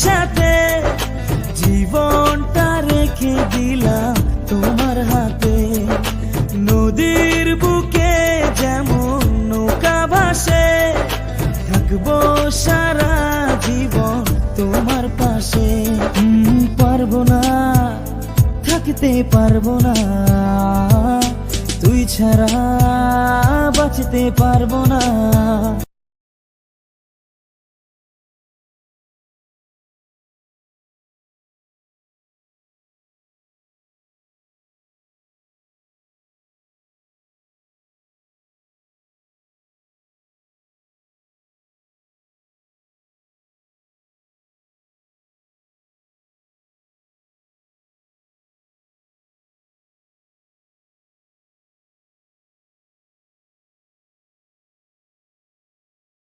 সাথে জীবনটা রেখে দিলাম তোমার হাতে। নদীর বুকে যেমন নৌকা ভাসে, থাকবো সারা জীবন তোমার পাশে। পারবো না, থাকতে পারবো না, তুই ছাড়া বাঁচতে পারবো না।